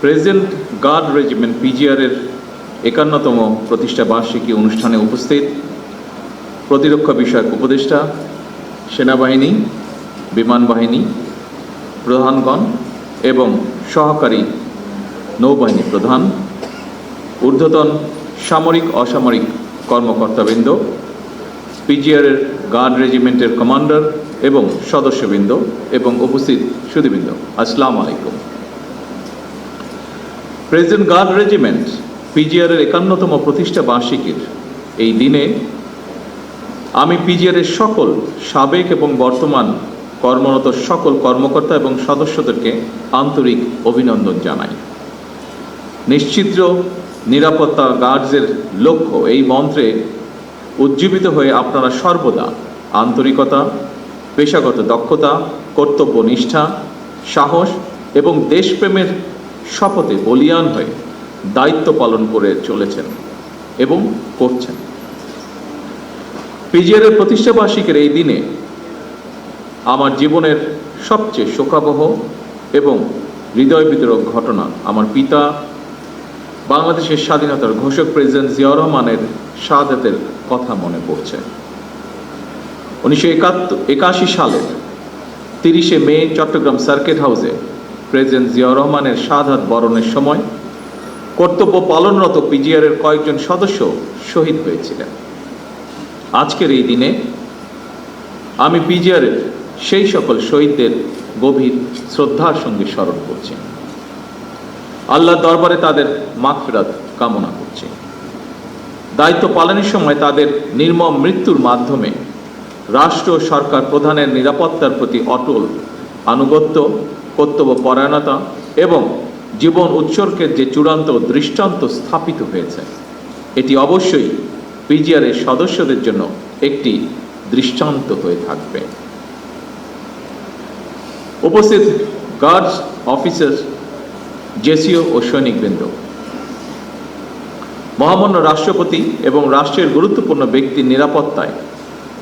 Present guard regiment পিজিআরের ৫১তম প্রতিষ্ঠা বার্ষিকী অনুষ্ঠানে উপস্থিত প্রতিরক্ষা বিষয়ক উপদেষ্টা, সেনাবাহিনী, বিমান বাহিনী প্রধানগণ এবং সহকারী নৌবাহিনী প্রধান, ঊর্ধ্বতন সামরিক অসামরিক কর্মকর্তাবৃন্দ, পিজিআরের গার্ড রেজিমেন্টের কমান্ডার এবং সদস্যবৃন্দ এবং উপস্থিত সুধীবৃন্দ, আসসালামু আলাইকুম। প্রেজেন্ট গার্ড রেজিমেন্ট পিজিআরের ৫১তম প্রতিষ্ঠা বার্ষিকীর এই দিনে আমি পিজিআরের সকল সাবেক এবং বর্তমান কর্মরত সকল কর্মকর্তা এবং সদস্যদেরকে আন্তরিক অভিনন্দন জানাই। নিশ্চিদ্র নিরাপত্তা গার্ডসের লক্ষ্য এই মন্ত্রে উজ্জীবিত হয়ে আপনারা সর্বদা আন্তরিকতা, পেশাগত দক্ষতা, কর্তব্যনিষ্ঠা, সাহস এবং দেশপ্রেমের শপথে বলীয়ান হয়ে দায়িত্ব পালন করে চলেছেন এবং করছেন। পিজিআরের প্রতিষ্ঠা বার্ষিকীর এই দিনে আমার জীবনের সবচেয়ে শোকাবহ এবং হৃদয় বিদারক ঘটনা আমার পিতা, বাংলাদেশের স্বাধীনতার ঘোষক প্রেসিডেন্ট জিয়াউর রহমানের শাহাদাতের কথা মনে পড়ছে। ১৯৮১ সালের ৩০শে মে চট্টগ্রাম সার্কিট হাউসে প্রেসিডেন্ট জিয়াউর রহমানের শাহাদাত বরণের সময় কর্তব্য পালনরত পিজিআরের কয়েকজন সদস্য শহীদ হয়েছিলেন। আজকের এই দিনে আমি পিজিআরের সেই সকল শহীদদের গভীর শ্রদ্ধার সঙ্গে স্মরণ করছি। আল্লাহর দরবারে তাদের মাগফিরাত কামনা করছি। দায়িত্ব পালনের সময় তাদের নির্মম মৃত্যুর মাধ্যমে রাষ্ট্র সরকার প্রধানের নিরাপত্তার প্রতি অটল আনুগত্য, কর্তব্যপরায়ণতা এবং জীবন উৎসর্গের যে চূড়ান্ত দৃষ্টান্ত স্থাপিত হয়েছে, এটি অবশ্যই পিজিআরের সদস্যদের জন্য একটি দৃষ্টান্ত হয়ে থাকবে। উপস্থিত গার্ডস অফিসার, জেসিও ও সৈনিকবৃন্দ, মহামান্য রাষ্ট্রপতি এবং রাষ্ট্রের গুরুত্বপূর্ণ ব্যক্তির নিরাপত্তায়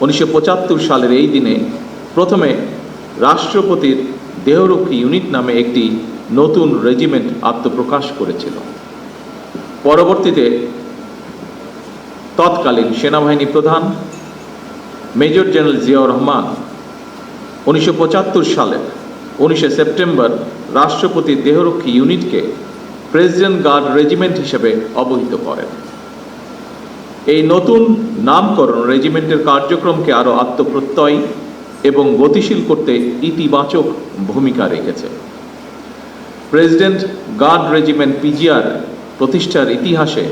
১৯৭৫ সালের এই দিনে প্রথমে রাষ্ট্রপতির দেহরক্ষী ইউনিট নামে একটি নতুন রেজিমেন্ট আত্মপ্রকাশ করেছিল। পরবর্তীতে তৎকালীন সেনাবাহিনী প্রধান মেজর জেনারেল জিয়াউর রহমান ১৯৭৫ সালের ১৯শে সেপ্টেম্বর রাষ্ট্রপতির দেহরক্ষী ইউনিটকে প্রেসিডেন্ট গার্ড রেজিমেন্ট হিসেবে অবহিত করেন। এই নতুন নামকরণ রেজিমেন্টের কার্যক্রমকে আরও আত্মপ্রত্যয়ী এবং গতিশীল করতে ইতিবাচক ভূমিকা রেখেছে। প্রেসিডেন্ট গার্ড রেজিমেন্ট পিজিআর প্রতিষ্ঠার ইতিহাসে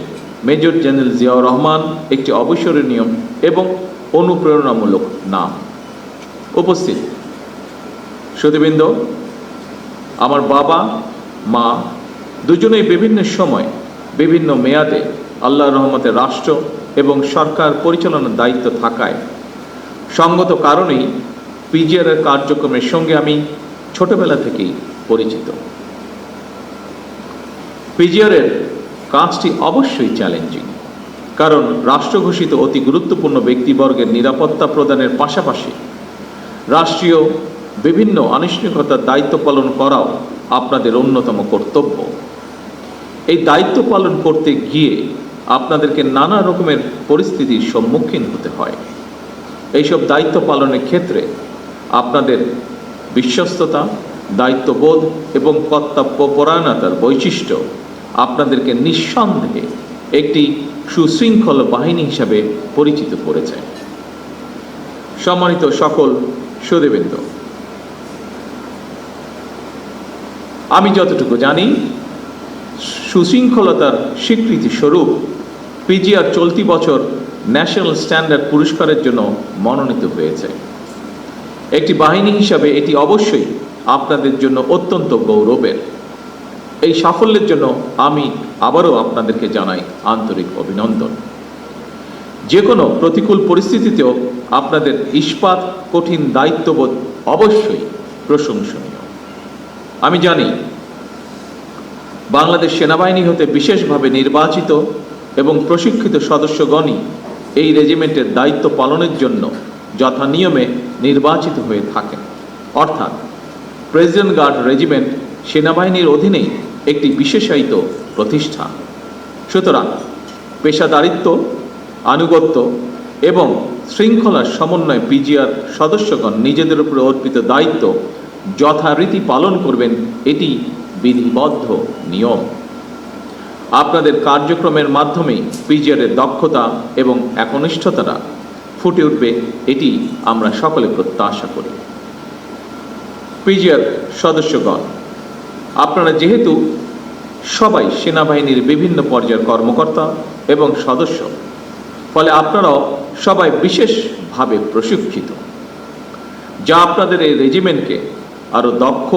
মেজর জেনারেল জিয়াউর রহমান একটি অবিস্মরণীয় এবং অনুপ্রেরণামূলক নাম। উপস্থিত সুধীবৃন্দ, আমার বাবা মা দুজনেই বিভিন্ন সময় বিভিন্ন মেয়াদে আল্লাহর রহমতে রাষ্ট্র এবং সরকার পরিচালনার দায়িত্ব থাকায় সঙ্গত কারণেই পিজিআরের কার্যক্রমের সঙ্গে আমি ছোটবেলা থেকেই পরিচিত। পিজিআরের কাজটি অবশ্যই চ্যালেঞ্জিং, কারণ রাষ্ট্রঘোষিত অতি গুরুত্বপূর্ণ ব্যক্তিবর্গের নিরাপত্তা প্রদানের পাশাপাশি রাষ্ট্রীয় বিভিন্ন আনুষ্ঠানিকতার দায়িত্ব পালন করাও আপনাদের অন্যতম কর্তব্য। এই দায়িত্ব পালন করতে গিয়ে আপনাদেরকে নানা রকমের পরিস্থিতির সম্মুখীন হতে হয়। এইসব দায়িত্ব পালনের ক্ষেত্রে আপনাদের বিশ্বস্ততা, দায়িত্ববোধ এবং কর্তব্যপরায়ণতার বৈশিষ্ট্য আপনাদেরকে নিঃসন্দেহে একটি সুশৃঙ্খল বাহিনী হিসাবে পরিচিত করেছে। সম্মানিত সকল সুধীবৃন্দ, আমি যতটুকু জানি, সুশৃঙ্খলতার স্বীকৃতি স্বরূপ পিজিআর চলতি বছর ন্যাশনাল স্ট্যান্ডার্ড পুরস্কারের জন্য মনোনীত হয়েছে। একটি বাহিনী হিসাবে এটি অবশ্যই আপনাদের জন্য অত্যন্ত গৌরবের। এই সাফল্যের জন্য আমি আবারও আপনাদেরকে জানাই আন্তরিক অভিনন্দন। যে কোনো প্রতিকূল পরিস্থিতিতেও আপনাদের ইস্পাত কঠিন দায়িত্ববোধ অবশ্যই প্রশংসনীয়। আমি জানি বাংলাদেশ সেনাবাহিনী হতে বিশেষভাবে নির্বাচিত এবং প্রশিক্ষিত সদস্যগণই এই রেজিমেন্টের দায়িত্ব পালনের জন্য যথানিয়মে নির্বাচিত হয়ে থাকেন। অর্থাৎ প্রেসিডেন্ট গার্ড রেজিমেন্ট সেনাবাহিনীর অধীনেই একটি বিশেষায়িত প্রতিষ্ঠান। সুতরাং পেশাদারিত্ব, আনুগত্য এবং শৃঙ্খলার সমন্বয়ে পিজিআর সদস্যগণ নিজেদের উপর অর্পিত দায়িত্ব যথারীতি পালন করবেন, এটি বিধিবদ্ধ নিয়ম। আপনাদের কার্যক্রমের মাধ্যমেই পিজিআরের দক্ষতা এবং একনিষ্ঠতা ফুটে উঠবে, এটি আমরা সকলে প্রত্যাশা করি। পিজিআর সদস্যগণ, আপনারা যেহেতু সবাই সেনাবাহিনীর বিভিন্ন পর্যায়ের কর্মকর্তা এবং সদস্য, ফলে আপনারাও সবাই বিশেষভাবে প্রশিক্ষিত, যা আপনাদের এই রেজিমেন্টকে আরও দক্ষ,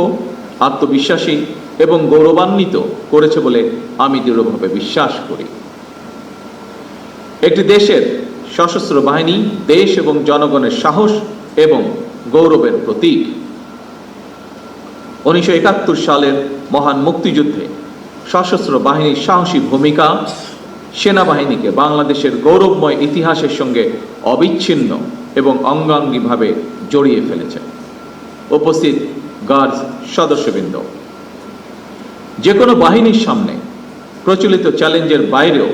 আত্মবিশ্বাসী এবং গৌরবান্বিত করেছে বলে আমি দৃঢ়ভাবে বিশ্বাস করি। একটি দেশের সশস্ত্র বাহিনী দেশ এবং জনগণের সাহস এবং গৌরবের প্রতীক। 1971 সালের মহান মুক্তিযুদ্ধে সশস্ত্র বাহিনীর সাহসী ভূমিকা সেনাবাহিনীকে বাংলাদেশের গৌরবময় ইতিহাসের সঙ্গে অবিচ্ছিন্ন এবং অঙ্গাঙ্গিভাবে জড়িয়ে ফেলেছে। উপস্থিত গার্ডস সদস্যবৃন্দ, যে কোনো বাহিনীর সামনে প্রচলিত চ্যালেঞ্জের বাইরেও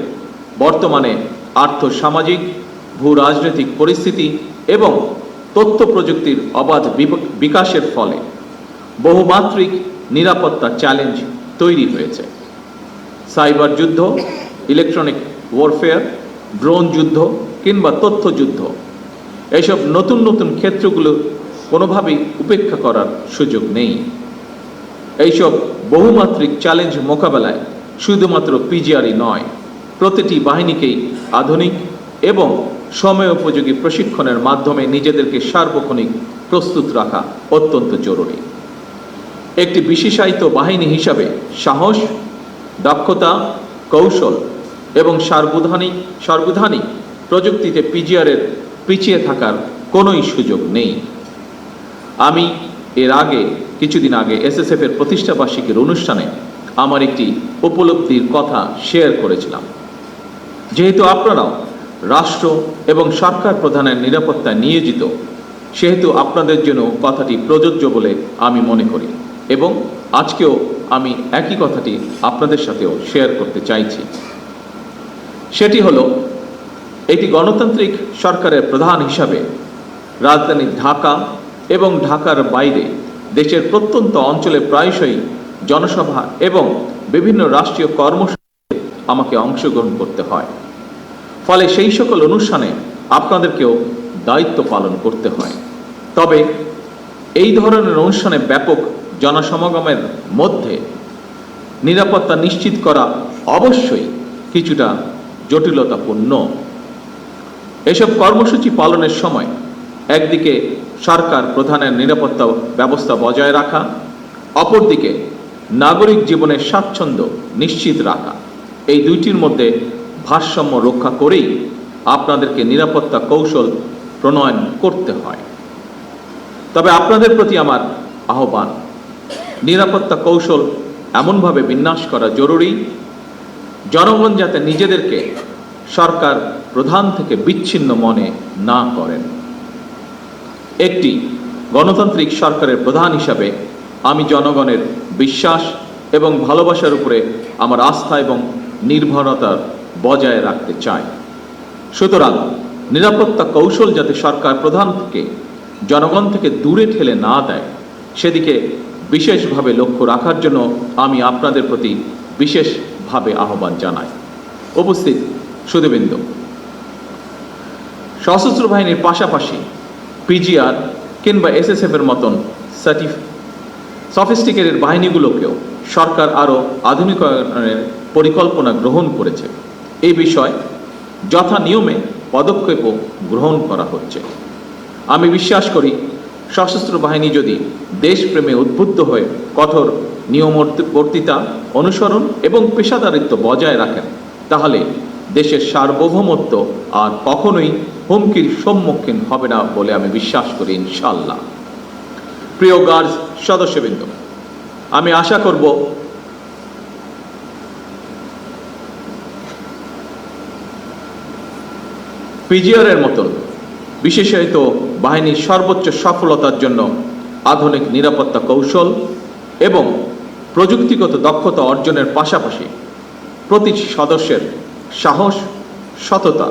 বর্তমানে আর্থসামাজিক, ভূ রাজনৈতিক পরিস্থিতি এবং তথ্য প্রযুক্তির অবাধ বিকাশের ফলে বহুমাত্রিক নিরাপত্তা চ্যালেঞ্জ তৈরি হয়েছে। সাইবার যুদ্ধ, ইলেকট্রনিক ওয়ারফেয়ার, ড্রোন যুদ্ধ কিংবা তথ্য যুদ্ধ, এইসব নতুন নতুন ক্ষেত্রগুলো কোনোভাবেই উপেক্ষা করার সুযোগ নেই। এইসব বহুমাত্রিক চ্যালেঞ্জ মোকাবেলায় শুধুমাত্র পিজিআরই নয়, প্রতিটি বাহিনীকেই আধুনিক এবং সময়োপযোগী প্রশিক্ষণের মাধ্যমে নিজেদেরকে সার্বক্ষণিক প্রস্তুত রাখা অত্যন্ত জরুরি। একটি বিশেষায়িত বাহিনী হিসাবে সাহস, দক্ষতা, কৌশল এবং সার্বধানিক প্রযুক্তিতে পিজিআরের পিছিয়ে থাকার কোনোই সুযোগ নেই। আমি কিছুদিন আগে এসএসএফ এর প্রতিষ্ঠাবার্ষিকীর অনুষ্ঠানে আমার একটি উপলব্ধির কথা শেয়ার করেছিলাম। যেহেতু আপনারাও রাষ্ট্র এবং সরকার প্রধানের নিরাপত্তায় নিয়োজিত, সেহেতু আপনাদের জন্য কথাটি প্রযোজ্য বলে আমি মনে করি এবং আজকেও আমি একই কথাটি আপনাদের সাথেও শেয়ার করতে চাইছি। সেটি হলো, এটি গণতান্ত্রিক সরকারের প্রধান হিসাবে রাজধানী ঢাকা এবং ঢাকার বাইরে দেশের প্রত্যন্ত অঞ্চলে প্রায়শই জনসভা এবং বিভিন্ন রাষ্ট্রীয় কর্মসূচিতে আমাকে অংশগ্রহণ করতে হয়। ফলে সেই সকল অনুষ্ঠানে আপনাদেরকেও দায়িত্ব পালন করতে হয়। তবে এই ধরনের অনুষ্ঠানে ব্যাপক জনসমাগমের মধ্যে নিরাপত্তা নিশ্চিত করা অবশ্যই কিছুটা জটিলতাপূর্ণ। এসব কর্মসূচি পালনের সময় একদিকে সরকার প্রধানের নিরাপত্তা ব্যবস্থা বজায় রাখা, অপরদিকে নাগরিক জীবনের স্বাচ্ছন্দ্য নিশ্চিত রাখা, এই দুইটির মধ্যে ভারসাম্য রক্ষা করেই আপনাদেরকে নিরাপত্তা কৌশল প্রণয়ন করতে হয়। তবে আপনাদের প্রতি আমার আহ্বান, নিরাপত্তা কৌশল এমনভাবে বিন্যাস করা জরুরি, জনগণ যাতে নিজেদেরকে সরকার প্রধান থেকে বিচ্ছিন্ন মনে না করেন। একটি গণতান্ত্রিক সরকারের প্রধান হিসাবে আমি জনগণের বিশ্বাস এবং ভালোবাসার উপরে আমার আস্থা এবং নির্ভরতা বজায় রাখতে চাই। সুতরাং নিরাপত্তা কৌশল যাতে সরকার প্রধান থেকে জনগণ থেকে দূরে ঠেলে না দেয়, সেদিকে বিশেষভাবে লক্ষ্য রাখার জন্য আমি আপনাদের প্রতি বিশেষভাবে আহ্বান জানাই। উপস্থিত সুধীবৃন্দ, সশস্ত্র বাহিনীর পাশাপাশি পিজিআর কিংবা এসএসএফ এর মতন সফিস্টিকেটেড বাহিনীগুলোকেও সরকার আরও আধুনিকায়নের পরিকল্পনা গ্রহণ করেছে। এই বিষয়ে যথা নিয়মে পদক্ষেপও গ্রহণ করা হচ্ছে। আমি বিশ্বাস করি, সশস্ত্র বাহিনী যদি দেশপ্রেমে উদ্বুদ্ধ হয়ে কঠোর নিয়মবর্তিতা অনুসরণ এবং পেশাদারিত্ব বজায় রাখেন, তাহলে দেশের সার্বভৌমত্ব আর কখনোই হুমকির সম্মুখীন হবে না বলে আমি বিশ্বাস করি, ইনশাআল্লাহ। প্রিয় গার্ডস সদস্যবৃন্দ, আমি আশা করব পিজিআর এর মতন বিশেষায়িত বাহিনীর সর্বোচ্চ সফলতার জন্য আধুনিক নিরাপত্তা কৌশল এবং প্রযুক্তিগত দক্ষতা অর্জনের পাশাপাশি প্রতিটি সদস্যের সাহস, সততা,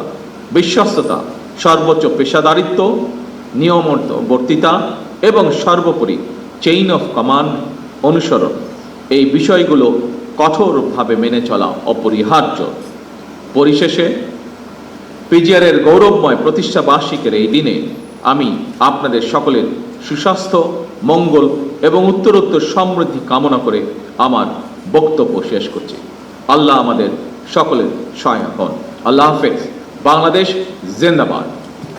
বিশ্বস্ততা, সর্বোচ্চ পেশাদারিত্ব, নিয়মবর্তিতা এবং সর্বোপরি চেইন অফ কমান্ড অনুসরণ, এই বিষয়গুলো কঠোরভাবে মেনে চলা অপরিহার্য। পরিশেষে পিজিআরের গৌরবময় প্রতিষ্ঠা বার্ষিকের এই দিনে আমি আপনাদের সকলের সুস্বাস্থ্য, মঙ্গল এবং উত্তরোত্তর সমৃদ্ধি কামনা করে আমার বক্তব্য শেষ করছি। আল্লাহ আমাদের সকলের সহায় হন। আল্লাহ হাফেজ। বাংলাদেশ জিন্দাবাদ।